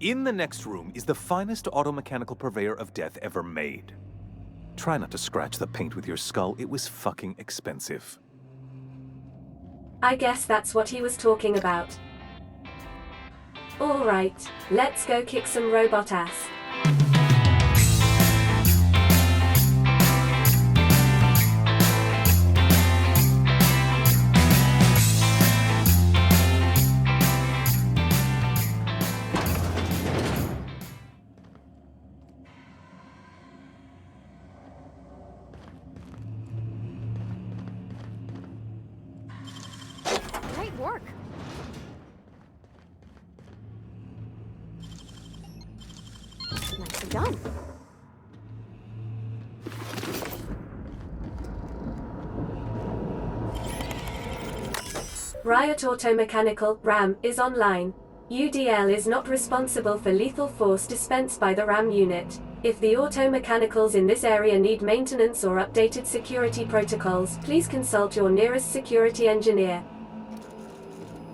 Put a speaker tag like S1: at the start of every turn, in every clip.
S1: In the next room is the finest automechanical purveyor of death ever made. Try not to scratch the paint with your skull, it was fucking expensive.
S2: I guess that's what he was talking about. Alright, let's go kick some robot ass.
S3: Great work. Nicely done.
S2: Riot Automechanical, RAM, is online. UDL is not responsible for lethal force dispensed by the RAM unit. If the automechanicals in this area need maintenance or updated security protocols, please consult your nearest security engineer.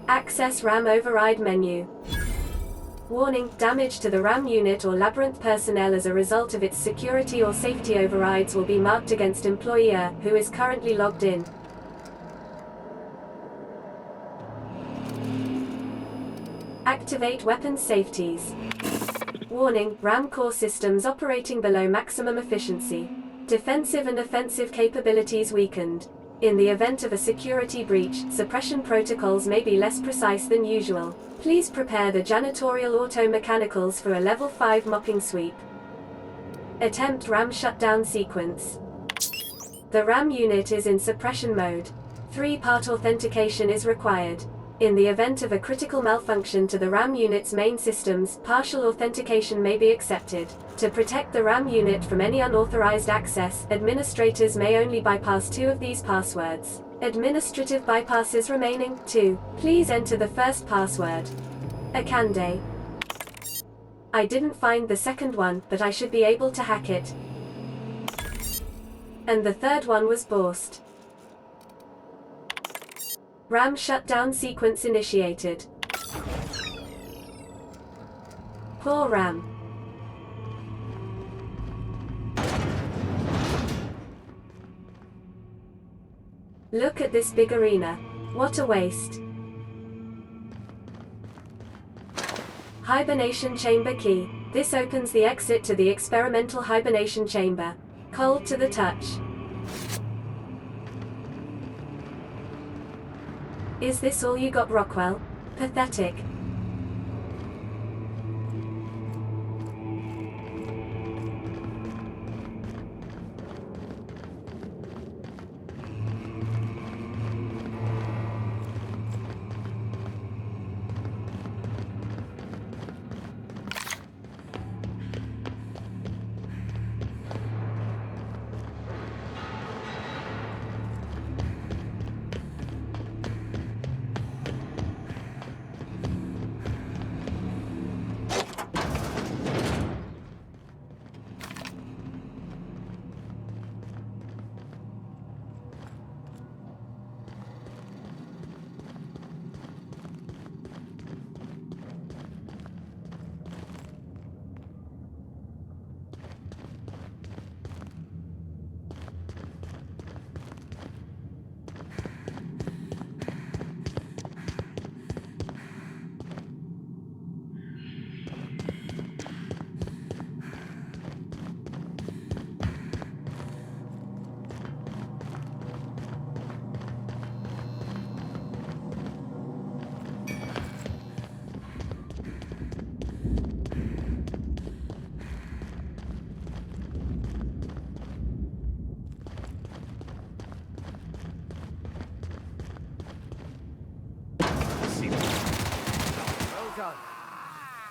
S2: Access RAM override menu. Warning, damage to the RAM unit or Labyrinth personnel as a result of its security or safety overrides will be marked against employer, who is currently logged in. Activate weapons safeties. Warning, RAM core systems operating below maximum efficiency. Defensive and offensive capabilities weakened. In the event of a security breach, suppression protocols may be less precise than usual. Please prepare the janitorial auto-mechanicals for a level 5 mopping sweep. Attempt RAM shutdown sequence. The RAM unit is in suppression mode. 3-part authentication is required. In the event of a critical malfunction to the RAM unit's main systems, partial authentication may be accepted. To protect the RAM unit from any unauthorized access, administrators may only bypass 2 of these passwords. Administrative bypasses remaining, 2. Please enter the first password. Akande. I didn't find the second one, but I should be able to hack it. And the third one was Borst. RAM shutdown sequence initiated. Poor RAM. Look at this big arena. What a waste. Hibernation chamber key. This opens the exit to the experimental hibernation chamber. Cold to the touch. Is this all you got, Rockwell? Pathetic.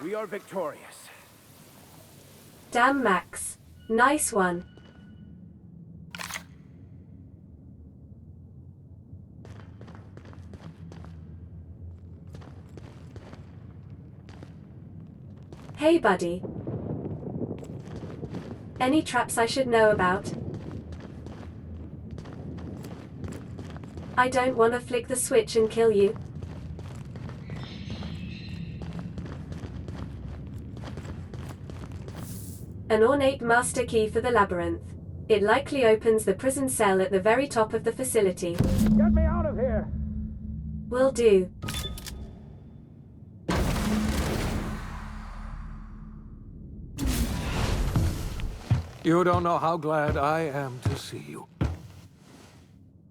S4: We are victorious.
S2: Damn, Max. Nice one. Hey, buddy. Any traps I should know about? I don't want to flick the switch and kill you. An ornate master key for the labyrinth. It likely opens the prison cell at the very top of the facility.
S4: Get me out of here!
S2: Will do.
S5: You don't know how glad I am to see you.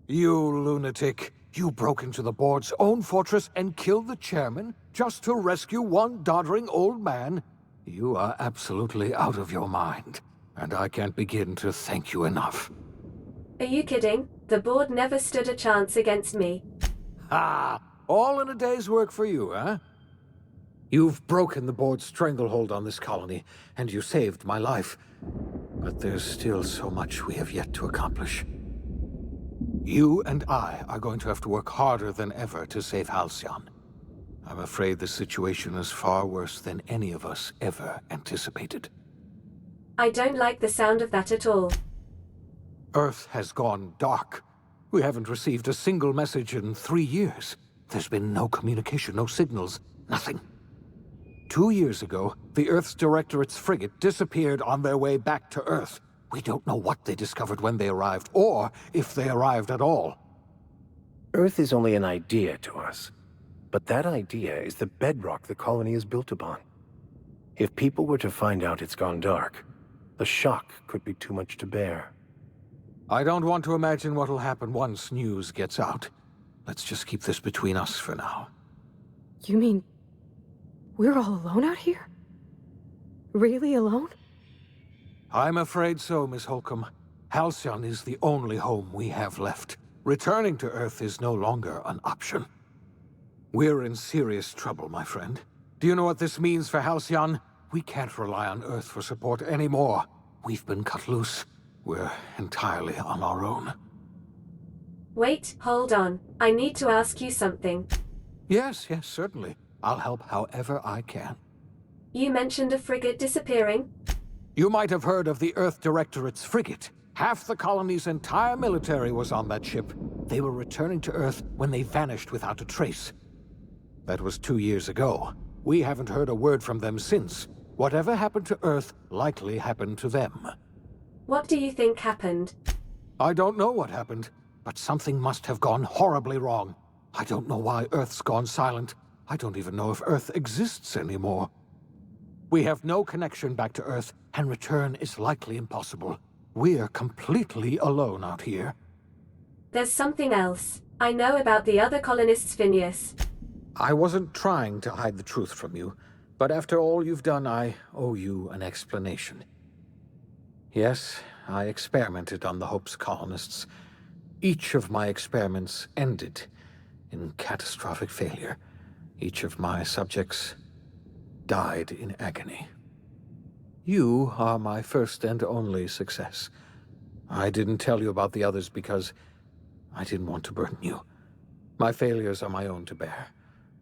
S5: You lunatic. You broke into the board's own fortress and killed the chairman just to rescue one doddering old man? You are absolutely out of your mind, and I can't begin to thank you enough.
S2: Are you kidding? The board never stood a chance against me.
S5: Ah, all in a day's work for you, huh? You've broken the board's stranglehold on this colony, and you saved my life. But there's still so much we have yet to accomplish. You and I are going to have to work harder than ever to save Halcyon. I'm afraid the situation is far worse than any of us ever anticipated.
S2: I don't like the sound of that at all.
S5: Earth has gone dark. We haven't received a single message in 3 years. There's been no communication, no signals, nothing. 2 years ago, the Earth's Directorate's frigate disappeared on their way back to Earth. We don't know what they discovered when they arrived, or if they arrived at all.
S6: Earth is only an idea to us. But that idea is the bedrock the colony is built upon. If people were to find out it's gone dark, the shock could be too much to bear.
S5: I don't want to imagine what'll happen once news gets out. Let's just keep this between us for now.
S3: You mean we're all alone out here? Really alone?
S5: I'm afraid so, Miss Holcomb. Halcyon is the only home we have left. Returning to Earth is no longer an option. We're in serious trouble, my friend. Do you know what this means for Halcyon? We can't rely on Earth for support anymore. We've been cut loose. We're entirely on our own.
S2: Wait, hold on. I need to ask you something.
S5: Yes, certainly. I'll help however I can.
S2: You mentioned a frigate disappearing?
S5: You might have heard of the Earth Directorate's frigate. Half the colony's entire military was on that ship. They were returning to Earth when they vanished without a trace. That was 2 years ago. We haven't heard a word from them since. Whatever happened to Earth likely happened to them.
S2: What do you think happened?
S5: I don't know what happened, but something must have gone horribly wrong. I don't know why Earth's gone silent. I don't even know if Earth exists anymore. We have no connection back to Earth, and return is likely impossible. We're completely alone out here.
S2: There's something else. I know about the other colonists, Phineas.
S5: I wasn't trying to hide the truth from you, but after all you've done, I owe you an explanation. Yes, I experimented on the Hope's colonists. Each of my experiments ended in catastrophic failure. Each of my subjects died in agony. You are my first and only success. I didn't tell you about the others because I didn't want to burden you. My failures are my own to bear,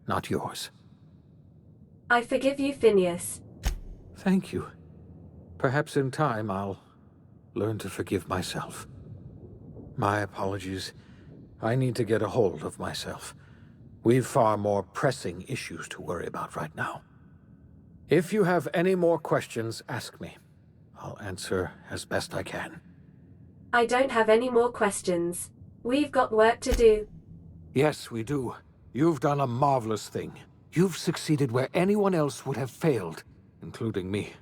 S5: not yours.
S2: I forgive you, Phineas.
S5: Thank you. Perhaps in time I'll learn to forgive myself. My apologies. I need to get a hold of myself. We've far more pressing issues to worry about right now. If you have any more questions, ask me. I'll answer as best I can.
S2: I don't have any more questions. We've got work to do.
S5: Yes, we do. You've done a marvelous thing. You've succeeded where anyone else would have failed, including me.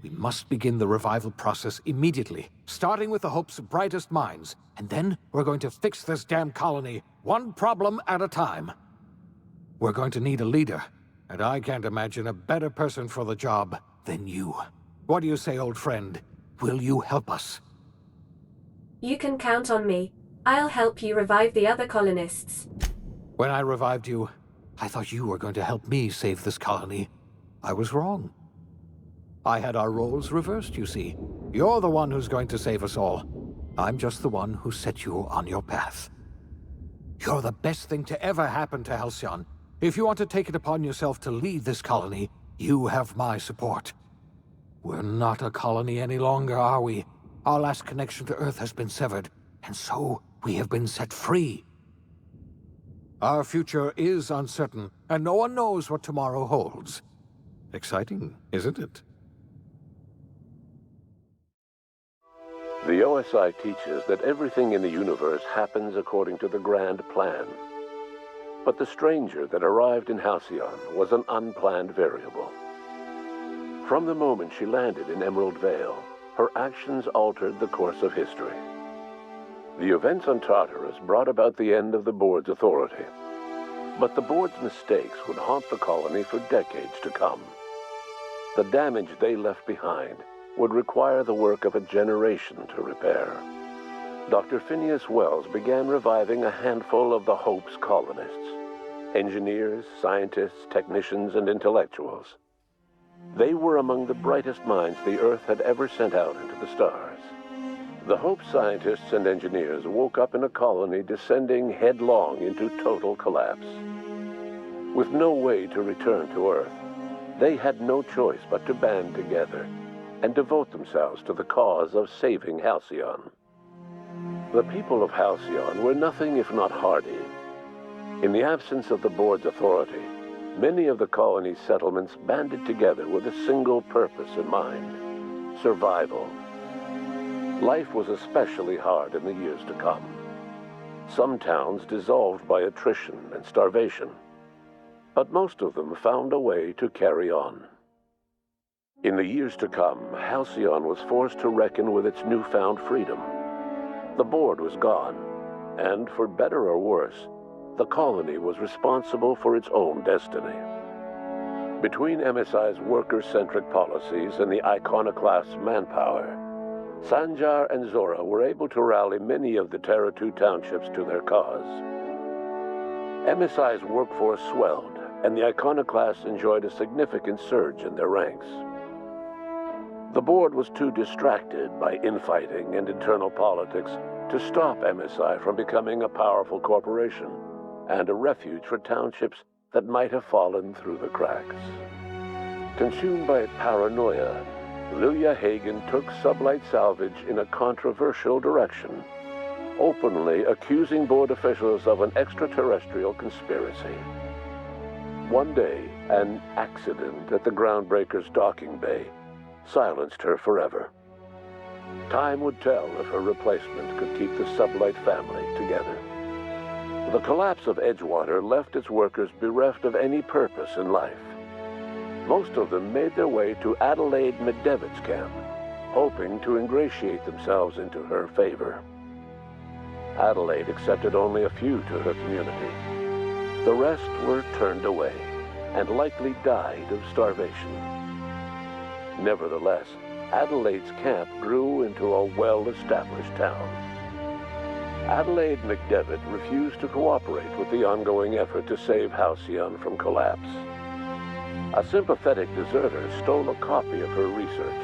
S5: We must begin the revival process immediately, starting with the Hope's brightest minds, and then we're going to fix this damn colony, one problem at a time. We're going to need a leader, and I can't imagine a better person for the job than you. What do you say, old friend? Will you help us?
S2: You can count on me. I'll help you revive the other colonists.
S5: When I revived you, I thought you were going to help me save this colony. I was wrong. I had our roles reversed, you see. You're the one who's going to save us all. I'm just the one who set you on your path. You're the best thing to ever happen to Halcyon. If you want to take it upon yourself to lead this colony, you have my support. We're not a colony any longer, are we? Our last connection to Earth has been severed, and so we have been set free. Our future is uncertain, and no one knows what tomorrow holds. Exciting, isn't it?
S7: The OSI teaches that everything in the universe happens according to the grand plan. But the stranger that arrived in Halcyon was an unplanned variable. From the moment she landed in Emerald Vale, her actions altered the course of history. The events on Tartarus brought about the end of the board's authority. But the board's mistakes would haunt the colony for decades to come. The damage they left behind would require the work of a generation to repair. Dr. Phineas Wells began reviving a handful of the Hope's colonists: engineers, scientists, technicians, and intellectuals. They were among the brightest minds the Earth had ever sent out into the stars. The Hope scientists and engineers woke up in a colony descending headlong into total collapse. With no way to return to Earth, they had no choice but to band together and devote themselves to the cause of saving Halcyon. The people of Halcyon were nothing if not hardy. In the absence of the board's authority, many of the colony's settlements banded together with a single purpose in mind: survival. Life was especially hard in the years to come. Some towns dissolved by attrition and starvation, but most of them found a way to carry on. In the years to come, Halcyon was forced to reckon with its newfound freedom. The board was gone, and for better or worse, the colony was responsible for its own destiny. Between MSI's worker-centric policies and the iconoclast's manpower, Sanjar and Zora were able to rally many of the Terra 2 townships to their cause. MSI's workforce swelled, and the iconoclasts enjoyed a significant surge in their ranks. The board was too distracted by infighting and internal politics to stop MSI from becoming a powerful corporation and a refuge for townships that might have fallen through the cracks. Consumed by paranoia, Lilia Hagen took Sublight Salvage in a controversial direction, openly accusing board officials of an extraterrestrial conspiracy. One day, an accident at the Groundbreaker's docking bay silenced her forever. Time would tell if her replacement could keep the Sublight family together. The collapse of Edgewater left its workers bereft of any purpose in life. Most of them made their way to Adelaide McDevitt's camp, hoping to ingratiate themselves into her favor. Adelaide accepted only a few to her community. The rest were turned away and likely died of starvation. Nevertheless, Adelaide's camp grew into a well-established town. Adelaide McDevitt refused to cooperate with the ongoing effort to save Halcyon from collapse. A sympathetic deserter stole a copy of her research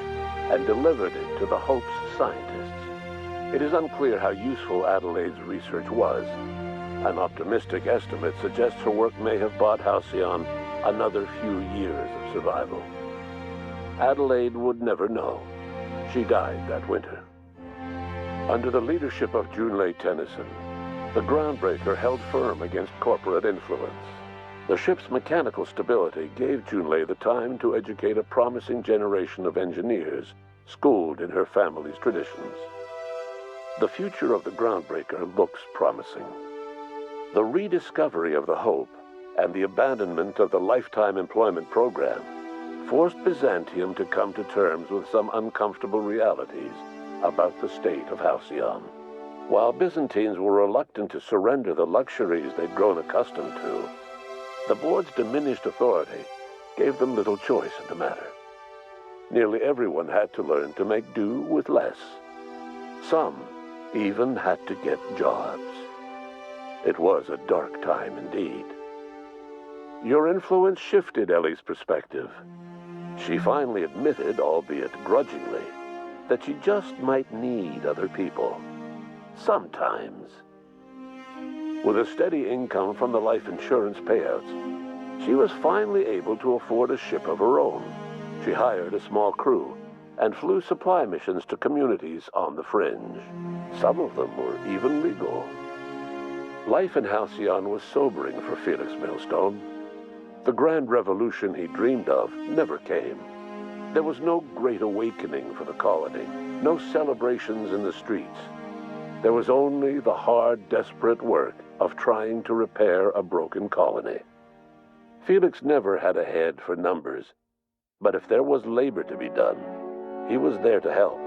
S7: and delivered it to the Hope's scientists. It is unclear how useful Adelaide's research was. An optimistic estimate suggests her work may have bought Halcyon another few years of survival. Adelaide would never know. She died that winter. Under the leadership of Junlei Tennyson, the Groundbreaker held firm against corporate influence. The ship's mechanical stability gave Junlei the time to educate a promising generation of engineers schooled in her family's traditions. The future of the Groundbreaker looks promising. The rediscovery of the Hope and the abandonment of the lifetime employment program forced Byzantium to come to terms with some uncomfortable realities about the state of Halcyon. While Byzantines were reluctant to surrender the luxuries they'd grown accustomed to, the board's diminished authority gave them little choice in the matter. Nearly everyone had to learn to make do with less. Some even had to get jobs. It was a dark time indeed. Your influence shifted Ellie's perspective. She finally admitted, albeit grudgingly, that she just might need other people. Sometimes. With a steady income from the life insurance payouts, she was finally able to afford a ship of her own. She hired a small crew and flew supply missions to communities on the fringe. Some of them were even legal. Life in Halcyon was sobering for Felix Millstone. The grand revolution he dreamed of never came. There was no great awakening for the colony, no celebrations in the streets. There was only the hard, desperate work of trying to repair a broken colony. Felix never had a head for numbers, but if there was labor to be done, he was there to help.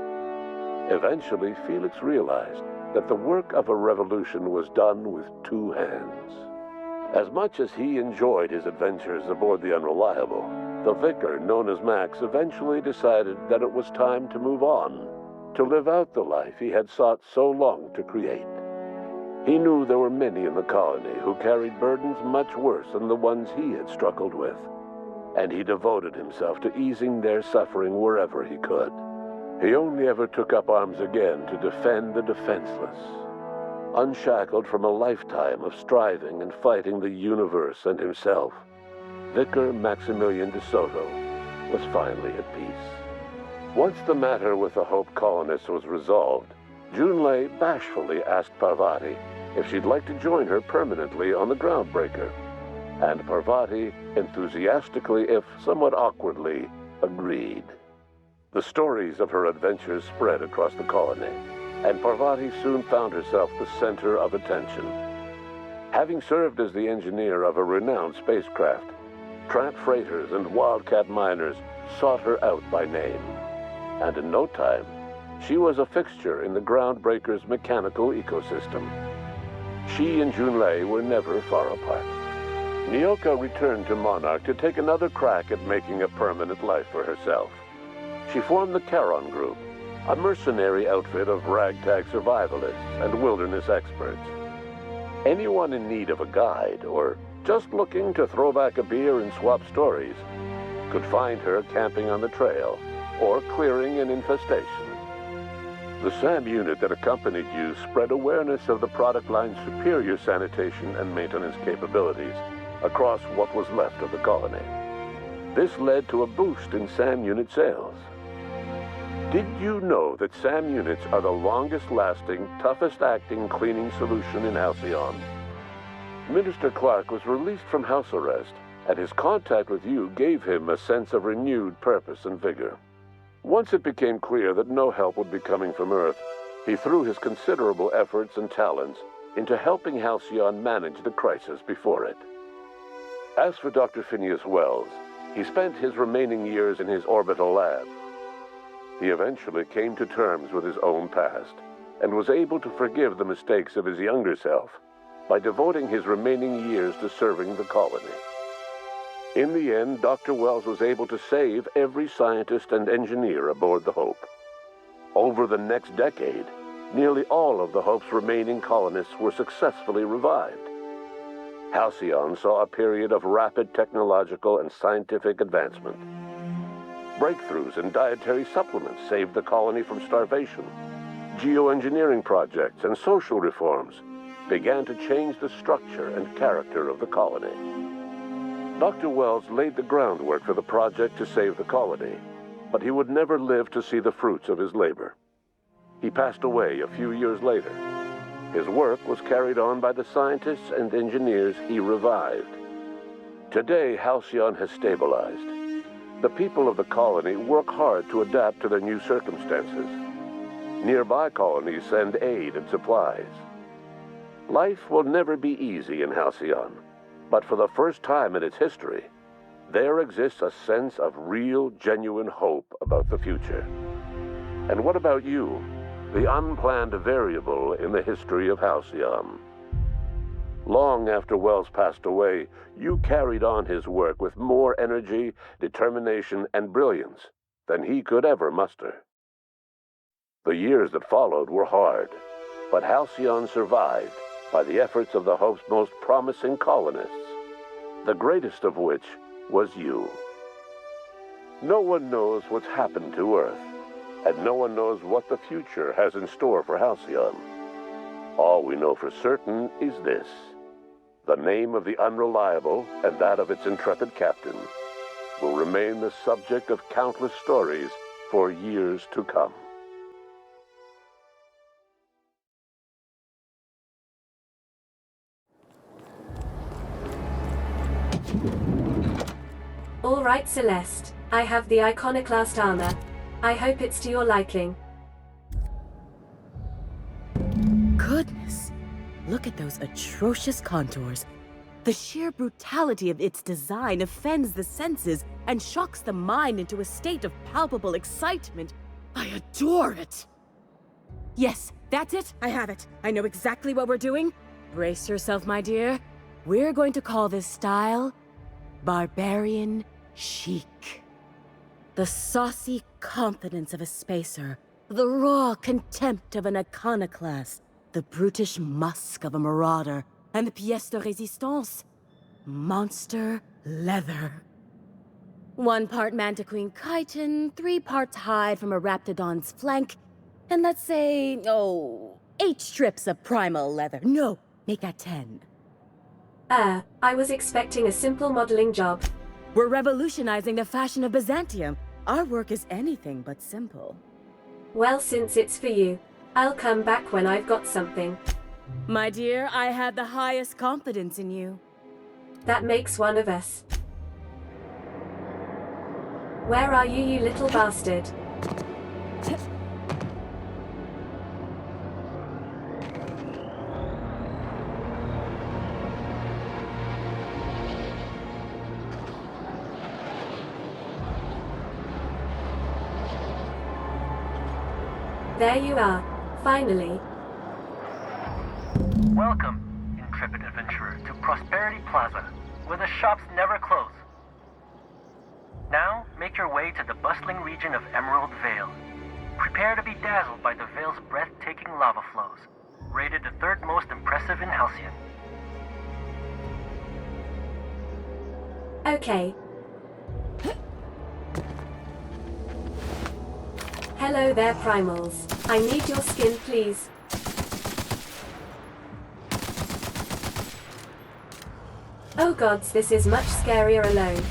S7: Eventually, Felix realized that the work of a revolution was done with two hands. As much as he enjoyed his adventures aboard the Unreliable, the vicar, known as Max, eventually decided that it was time to move on, to live out the life he had sought so long to create. He knew there were many in the colony who carried burdens much worse than the ones he had struggled with, and he devoted himself to easing their suffering wherever he could. He only ever took up arms again to defend the defenseless. Unshackled from a lifetime of striving and fighting the universe and himself, Vicar Maximilian de Soto was finally at peace. Once the matter with the Hope colonists was resolved, Junlei bashfully asked Parvati if she'd like to join her permanently on the Groundbreaker, and Parvati enthusiastically, if somewhat awkwardly, agreed. The stories of her adventures spread across the colony, and Parvati soon found herself the center of attention. Having served as the engineer of a renowned spacecraft, tramp freighters and wildcat miners sought her out by name, and in no time, she was a fixture in the Groundbreaker's mechanical ecosystem. She and Junlei were never far apart. Nyoka returned to Monarch to take another crack at making a permanent life for herself. She formed the Charon Group, a mercenary outfit of ragtag survivalists and wilderness experts. Anyone in need of a guide, or just looking to throw back a beer and swap stories, could find her camping on the trail or clearing an infestation. The SAM unit that accompanied you spread awareness of the product line's superior sanitation and maintenance capabilities across what was left of the colony. This led to a boost in SAM unit sales. Did you know that SAM units are the longest-lasting, toughest-acting cleaning solution in Halcyon? Minister Clark was released from house arrest, and his contact with you gave him a sense of renewed purpose and vigor. Once it became clear that no help would be coming from Earth, he threw his considerable efforts and talents into helping Halcyon manage the crisis before it. As for Dr. Phineas Wells, he spent his remaining years in his orbital lab. He eventually came to terms with his own past and was able to forgive the mistakes of his younger self by devoting his remaining years to serving the colony. In the end, Dr. Wells was able to save every scientist and engineer aboard the Hope. Over the next decade, nearly all of the Hope's remaining colonists were successfully revived. Halcyon saw a period of rapid technological and scientific advancement. Breakthroughs in dietary supplements saved the colony from starvation. Geoengineering projects and social reforms began to change the structure and character of the colony. Dr. Wells laid the groundwork for the project to save the colony, but he would never live to see the fruits of his labor. He passed away a few years later. His work was carried on by the scientists and engineers he revived. Today, Halcyon has stabilized. The people of the colony work hard to adapt to their new circumstances. Nearby colonies send aid and supplies. Life will never be easy in Halcyon, but for the first time in its history, there exists a sense of real, genuine hope about the future. And what about you, the unplanned variable in the history of Halcyon? Long after Wells passed away, you carried on his work with more energy, determination, and brilliance than he could ever muster. The years that followed were hard, but Halcyon survived by the efforts of the Hope's most promising colonists, the greatest of which was you. No one knows what's happened to Earth, and no one knows what the future has in store for Halcyon. All we know for certain is this: the name of the Unreliable and that of its intrepid captain will remain the subject of countless stories for years to come.
S2: All right, Celeste. I have the iconoclast armor. I hope it's to your liking.
S8: Goodness. Look at those atrocious contours. The sheer brutality of its design offends the senses and shocks the mind into a state of palpable excitement. I adore it! Yes, that's it. I have it. I know exactly what we're doing. Brace yourself, my dear. We're going to call this style Barbarian Chic. The saucy confidence of a spacer, the raw contempt of an iconoclast, the brutish musk of a marauder, and the pièce de résistance, monster leather. 1 part Mantiqueen chitin, 3 parts hide from a raptidon's flank, and let's say, 8 strips of primal leather. No, make that 10.
S2: I was expecting a simple modeling job.
S8: We're revolutionizing the fashion of Byzantium. Our work is anything but simple.
S2: Well, since it's for you, I'll come back when I've got something.
S8: My dear, I have the highest confidence in you.
S2: That makes one of us. Where are you, you little bastard? There you are, finally.
S9: Welcome, intrepid adventurer, to Prosperity Plaza, where the shops never close. Now, make your way to the bustling region of Emerald Vale. Prepare to be dazzled by the Vale's breathtaking lava flows, rated the 3rd most impressive in Halcyon.
S2: Okay. Hello there, Primals. I need your skin, please. Oh gods, this is much scarier alone.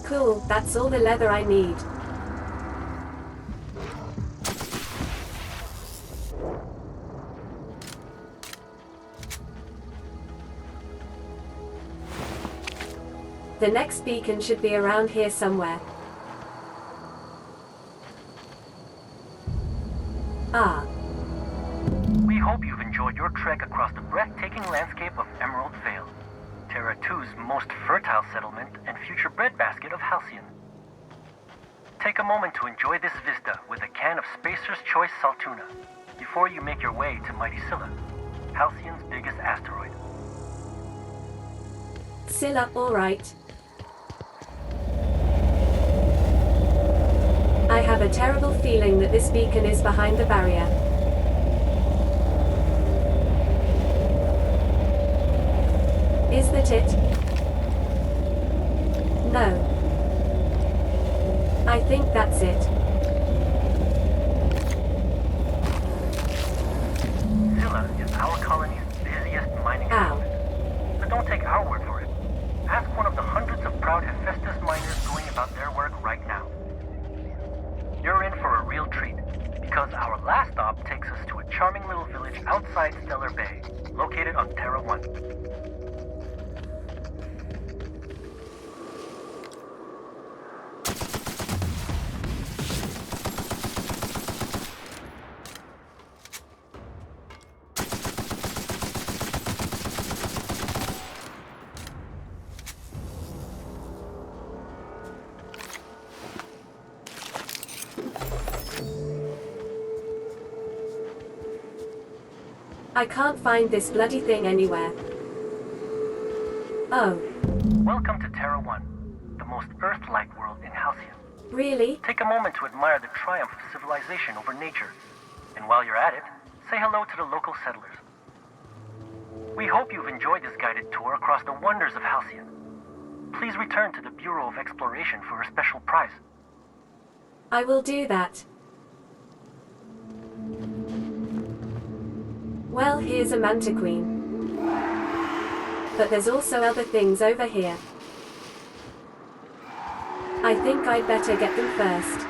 S2: Cool, that's all the leather I need. The next beacon should be around here somewhere. Ah.
S9: We hope you've enjoyed your trek across the breathtaking landscape of Emerald Vale, Terra 2's most fertile settlement and future breadbasket of Halcyon. Take a moment to enjoy this vista with a can of Spacer's Choice Saltuna before you make your way to Mighty Scylla, Halcyon's biggest asteroid.
S2: Scylla, alright. I have a terrible feeling that this beacon is behind the barrier. Is that it? No. I think that's it.
S9: Scylla is our colony's busiest mining settlement. But don't take our word for it. Ask one of the hundreds of proud Hephaestus miners going about their work right now. You're in for a real treat, because our last stop takes us to a charming little village outside Stellar Bay, located on Terra 1.
S2: I can't find this bloody thing anywhere. Oh.
S9: Welcome to Terra 1, the most Earth-like world in Halcyon.
S2: Really?
S9: Take a moment to admire the triumph of civilization over nature. And while you're at it, say hello to the local settlers. We hope you've enjoyed this guided tour across the wonders of Halcyon. Please return to the Bureau of Exploration for a special prize.
S2: I will do that. Well, here's a Mantiqueen. But there's also other things over here. I think I'd better get them first.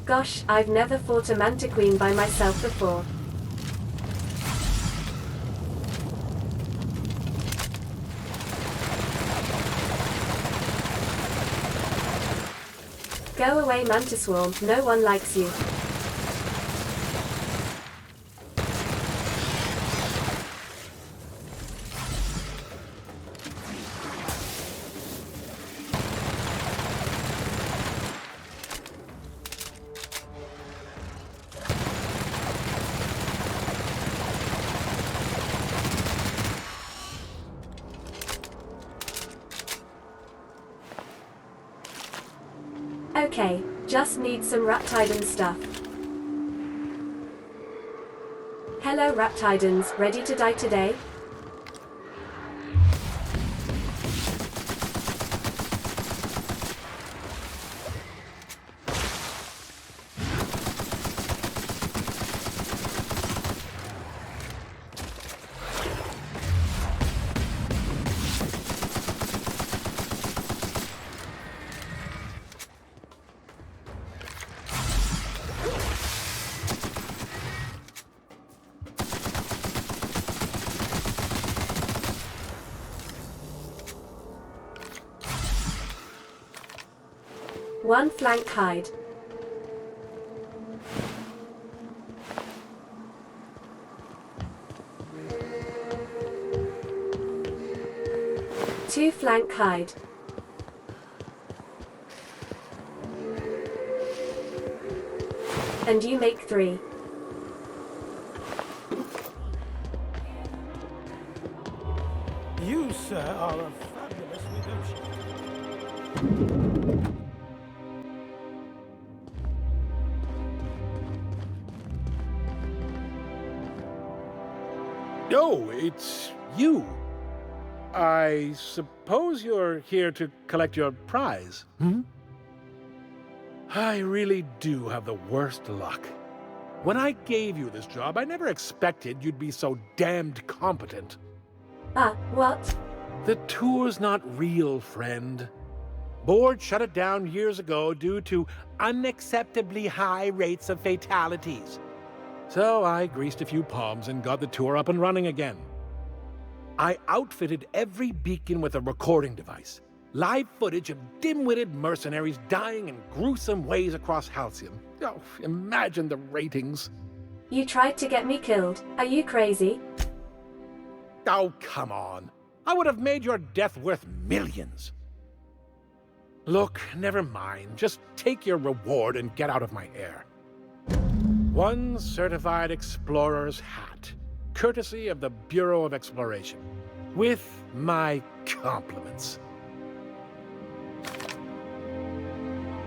S2: Gosh, I've never fought a Mantiqueen by myself before. Go away, Mantiswarm, no one likes you. Okay, just need some Raptidon stuff. Hello Raptidons, ready to die today? One flank hide. Two flank hide. And you make three.
S4: You, sir, are a fabulous negotiator.
S10: Oh, it's you. I suppose you're here to collect your prize. Hmm? I really do have the worst luck. When I gave you this job, I never expected you'd be so damned competent.
S2: What?
S10: The tour's not real, friend. Board shut it down years ago due to unacceptably high rates of fatalities. So I greased a few palms and got the tour up and running again. I outfitted every beacon with a recording device. Live footage of dim-witted mercenaries dying in gruesome ways across Halcyon. Oh, imagine the ratings.
S2: You tried to get me killed. Are you crazy?
S10: Oh, come on. I would have made your death worth millions. Look, never mind. Just take your reward and get out of my hair. One certified explorer's hat, courtesy of the Bureau of Exploration, with my compliments.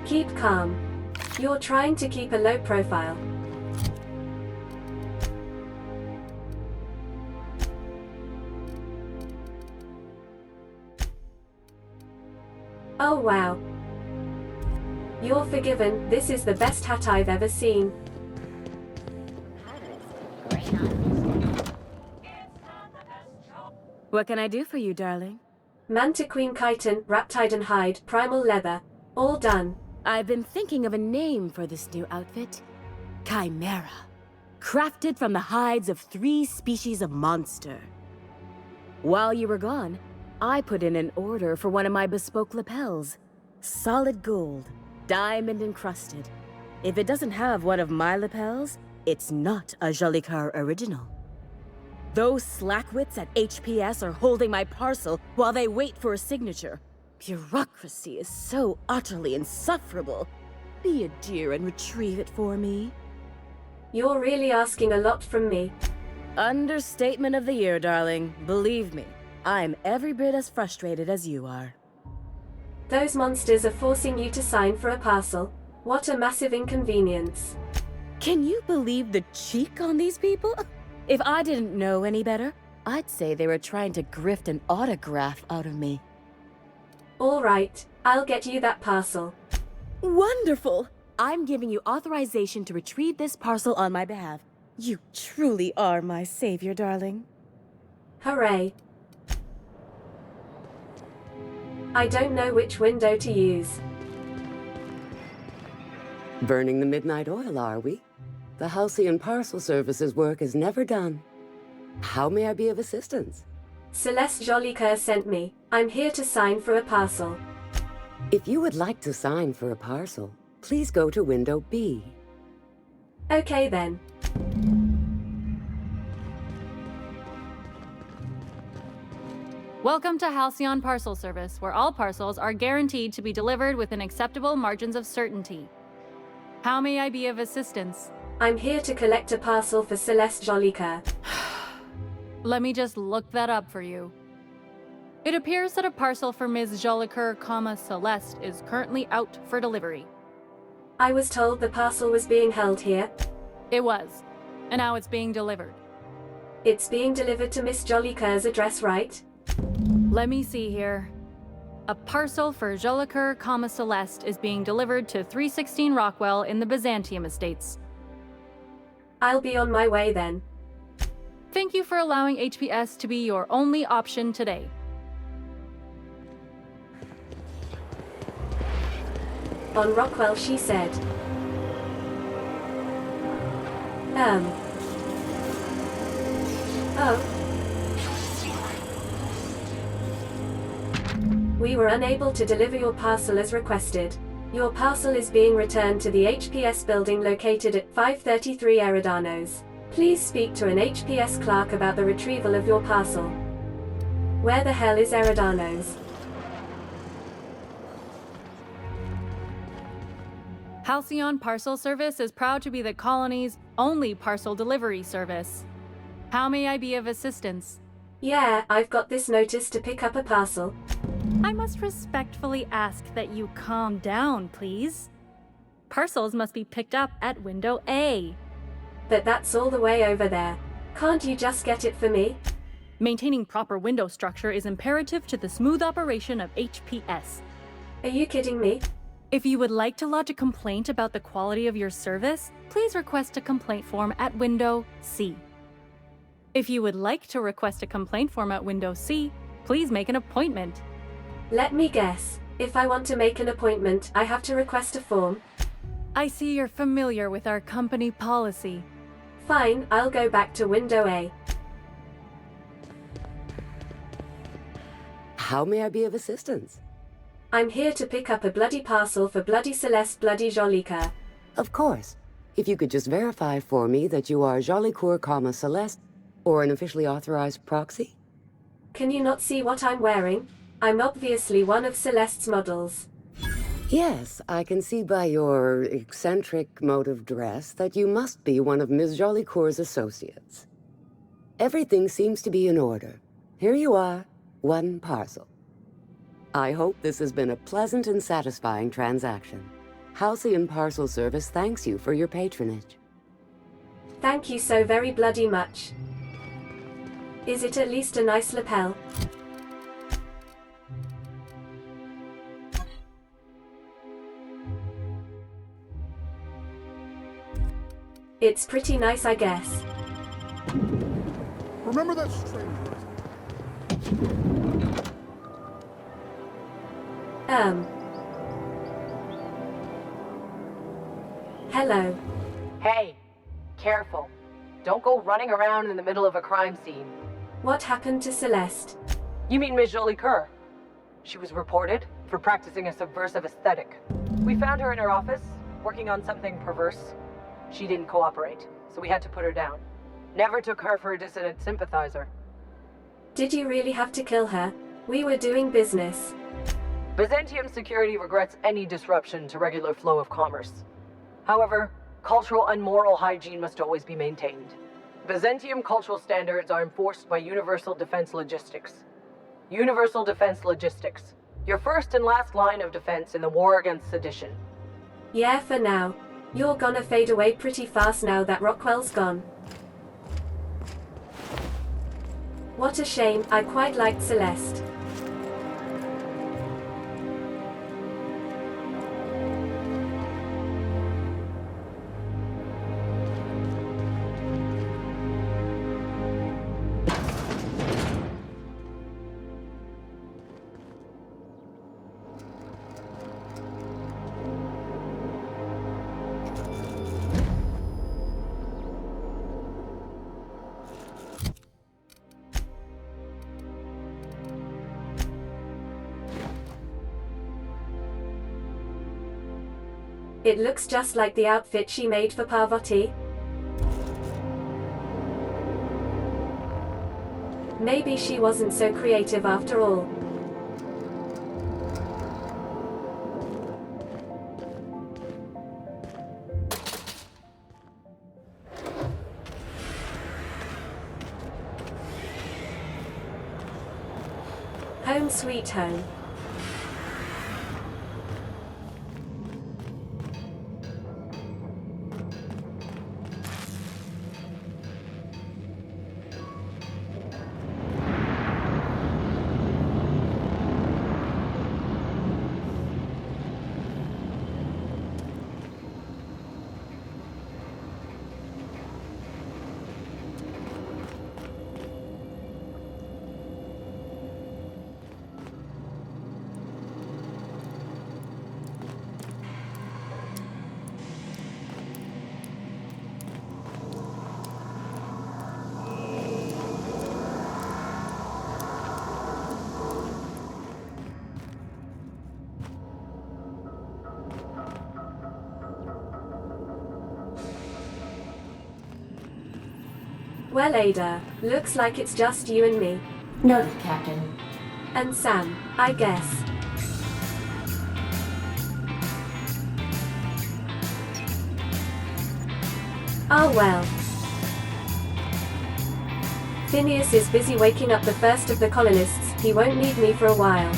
S2: Keep calm. You're trying to keep a low profile. Oh wow. You're forgiven, this is the best hat I've ever seen.
S8: What can I do for you, darling?
S2: Mantiqueen chitin, Raptiden hide, primal leather. All done.
S8: I've been thinking of a name for this new outfit. Chimera. Crafted from the hides of 3 species of monster. While you were gone, I put in an order for one of my bespoke lapels. Solid gold, diamond encrusted. If it doesn't have one of my lapels, it's not a Jolicoeur original. Those slackwits at HPS are holding my parcel while they wait for a signature. Bureaucracy is so utterly insufferable. Be a dear and retrieve it for me.
S2: You're really asking a lot from me.
S8: Understatement of the year, darling. Believe me, I'm every bit as frustrated as you are.
S2: Those monsters are forcing you to sign for a parcel. What a massive inconvenience.
S8: Can you believe the cheek on these people? If I didn't know any better, I'd say they were trying to grift an autograph out of me.
S2: All right, I'll get you that parcel.
S8: Wonderful! I'm giving you authorization to retrieve this parcel on my behalf. You truly are my savior, darling.
S2: Hooray. I don't know which window to use.
S11: Burning the midnight oil, are we? The Halcyon Parcel Service's work is never done. How may I be of assistance?
S2: Celeste Jolicoeur sent me. I'm here to sign for a parcel.
S11: If you would like to sign for a parcel, please go to window B.
S2: Okay then.
S12: Welcome to Halcyon Parcel Service, where all parcels are guaranteed to be delivered within acceptable margins of certainty. How may I be of assistance?
S2: I'm here to collect a parcel for Celeste Jolicoeur.
S12: Let me just look that up for you. It appears that a parcel for Ms. Jolicoeur, Celeste is currently out for delivery.
S2: I was told the parcel was being held here.
S12: It was, and now it's being delivered.
S2: It's being delivered to Miss Jolicoeur's address, right?
S12: Let me see here. A parcel for Jolicoeur, Celeste is being delivered to 316 Rockwell in the Byzantium Estates.
S2: I'll be on my way then.
S12: Thank you for allowing HPS to be your only option today.
S2: On Rockwell, she said. Oh. We were unable to deliver your parcel as requested. Your parcel is being returned to the HPS building located at 533 Eridanos. Please speak to an HPS clerk about the retrieval of your parcel. Where the hell is Eridanos?
S12: Halcyon Parcel Service is proud to be the colony's only parcel delivery service. How may I be of assistance?
S2: Yeah, I've got this notice to pick up a parcel.
S12: I must respectfully ask that you calm down, please. Parcels must be picked up at window A.
S2: But that's all the way over there. Can't you just get it for me?
S12: Maintaining proper window structure is imperative to the smooth operation of HPS.
S2: Are you kidding me?
S12: If you would like to lodge a complaint about the quality of your service, please request a complaint form at window C. If you would like to request a complaint form at window C, please make an appointment.
S2: Let me guess. If I want to make an appointment, I have to request a form?
S12: I see you're familiar with our company policy.
S2: Fine, I'll go back to window A.
S11: How may I be of assistance?
S2: I'm here to pick up a bloody parcel for bloody Celeste bloody Jolicoeur.
S11: Of course. If you could just verify for me that you are Jolicoeur, Celeste, or an officially authorized proxy?
S2: Can you not see what I'm wearing? I'm obviously one of Celeste's models.
S11: Yes, I can see by your eccentric mode of dress that you must be one of Ms. Jolicoeur's associates. Everything seems to be in order. Here you are, one parcel. I hope this has been a pleasant and satisfying transaction. Halcyon Parcel Service thanks you for your patronage.
S2: Thank you so very bloody much. Is it at least a nice lapel? It's pretty nice, I guess.
S4: Remember that stranger?
S2: Hello.
S13: Hey, careful. Don't go running around in the middle of a crime scene.
S2: What happened to Celeste?
S13: You mean Ms. Jolie Kerr? She was reported for practicing a subversive aesthetic. We found her in her office, working on something perverse. She didn't cooperate, so we had to put her down. Never took her for a dissident sympathizer.
S2: Did you really have to kill her? We were doing business.
S13: Byzantium security regrets any disruption to regular flow of commerce. However, cultural and moral hygiene must always be maintained. Byzantium cultural standards are enforced by Universal Defense Logistics. Universal Defense Logistics. Your first and last line of defense in the war against sedition.
S2: Yeah, for now. You're gonna fade away pretty fast now that Rockwell's gone. What a shame, I quite liked Celeste. It looks just like the outfit she made for Parvati. Maybe she wasn't so creative after all. Home sweet home. Well, Ada, looks like it's just you and me.
S14: Noted, Captain.
S2: And Sam, I guess. Oh well. Phineas is busy waking up the first of the colonists, he won't need me for a while.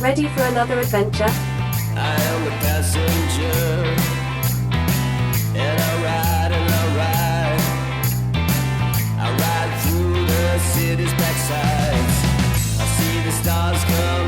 S2: Ready for another adventure?
S15: I am the passenger, and I ride and I ride. I ride through the city's backsides. I see the stars come